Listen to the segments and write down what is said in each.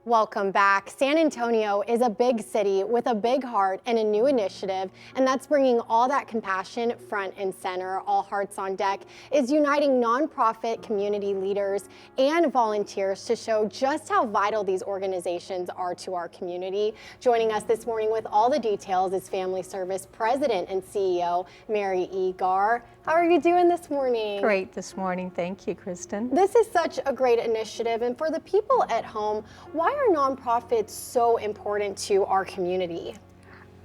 Welcome back. San Antonio is a big city with a big heart and a new initiative, and that's bringing all that compassion front and center. All Hearts on Deck is uniting nonprofit community leaders and volunteers to show just how vital these organizations are to our community. Joining us this morning with all the details is Family Service President and CEO Mary E. Garr. How are you doing this morning? Great this morning. Thank you, Kristen. This is such a great initiative, and for the people at home, why are nonprofits so important to our community?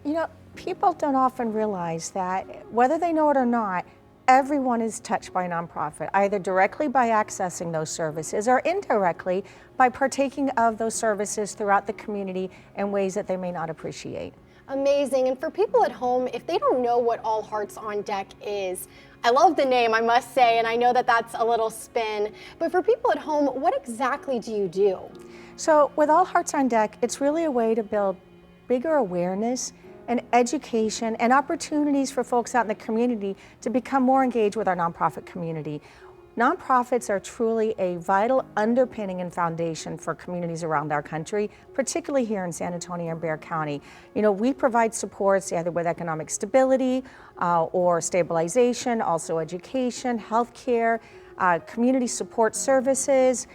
You know, people don't often realize that whether they know it or not, everyone is touched by a nonprofit, either directly by accessing those services or indirectly by partaking of those services throughout the community in ways that they may not appreciate. Amazing. And for people at home, if they don't know what All Hearts on Deck is, I love the name, I must say, and I know that that's a little spin, but for people at home, what exactly do you do? So with All Hearts on Deck, it's really a way to build bigger awareness and education and opportunities for folks out in the community to become more engaged with our nonprofit community. Nonprofits are truly a vital underpinning and foundation for communities around our country, particularly here in San Antonio and Bexar County. You know, we provide supports either with economic stability or stabilization, also education, healthcare, community support services,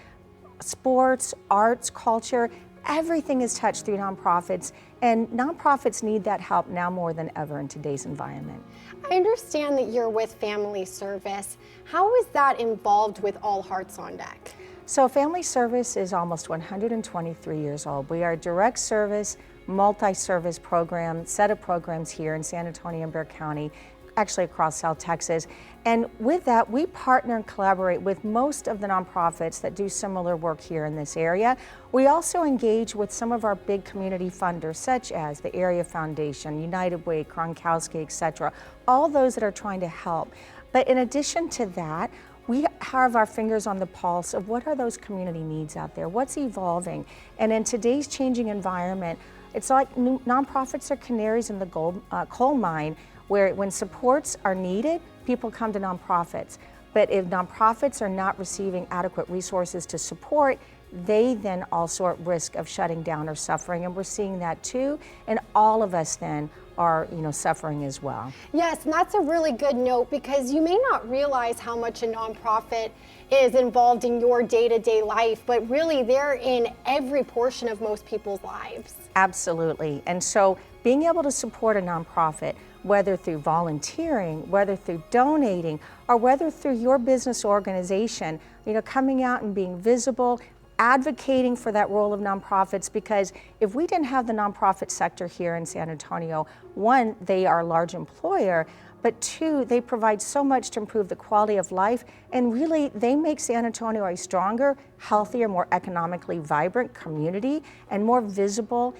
sports, arts, culture. Everything is touched through nonprofits, and nonprofits need that help now more than ever in today's environment. I understand that you're with Family Service. How is that involved with All Hearts on Deck? So Family Service is almost 123 years old. We are a direct service, multi-service program, set of programs here in San Antonio and Bexar County, actually across South Texas. And with that, we partner and collaborate with most of the nonprofits that do similar work here in this area. We also engage with some of our big community funders, such as the Area Foundation, United Way, Kronkowski, etc., all those that are trying to help. But in addition to that, we have our fingers on the pulse of what are those community needs out there, what's evolving. And in today's changing environment, it's like nonprofits are canaries in the coal mine, where when supports are needed, people come to nonprofits. But if nonprofits are not receiving adequate resources to support, they then also are at risk of shutting down or suffering, and we're seeing that too. And all of us then are, suffering as well. Yes, and that's a really good note, because you may not realize how much a nonprofit is involved in your day-to-day life, but really they're in every portion of most people's lives. Absolutely. And so being able to support a nonprofit, whether through volunteering, whether through donating, or whether through your business organization, coming out and being visible, advocating for that role of nonprofits, because if we didn't have the nonprofit sector here in San Antonio, one, they are a large employer, but two, they provide so much to improve the quality of life, and really they make San Antonio a stronger, healthier, more economically vibrant community and more visible,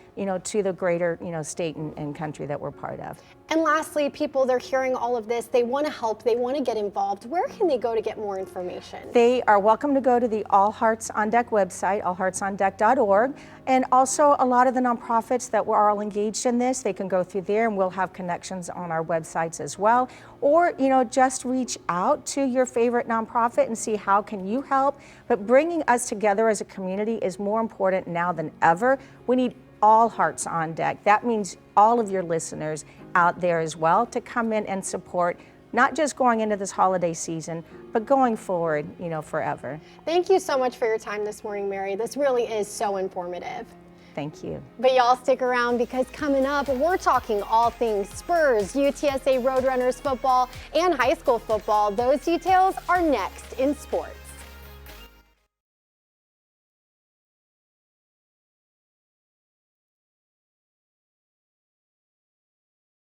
to the greater, state and country that we're part of. And lastly, people, they're hearing all of this, they want to help, they want to get involved. Where can they go to get more information? They are welcome to go to the All Hearts on Deck website, allheartsondeck.org. And also a lot of the nonprofits that were all engaged in this, they can go through there, and we'll have connections on our websites as well. Or, just reach out to your favorite nonprofit and see how can you help. But bringing us together as a community is more important now than ever. We need all hearts on deck. That means all of your listeners out there as well to come in and support, not just going into this holiday season, but going forward, forever. Thank you so much for your time this morning, Mary. This really is so informative. Thank you. But y'all stick around, because coming up, we're talking all things Spurs, UTSA Roadrunners football, and high school football. Those details are next in sports.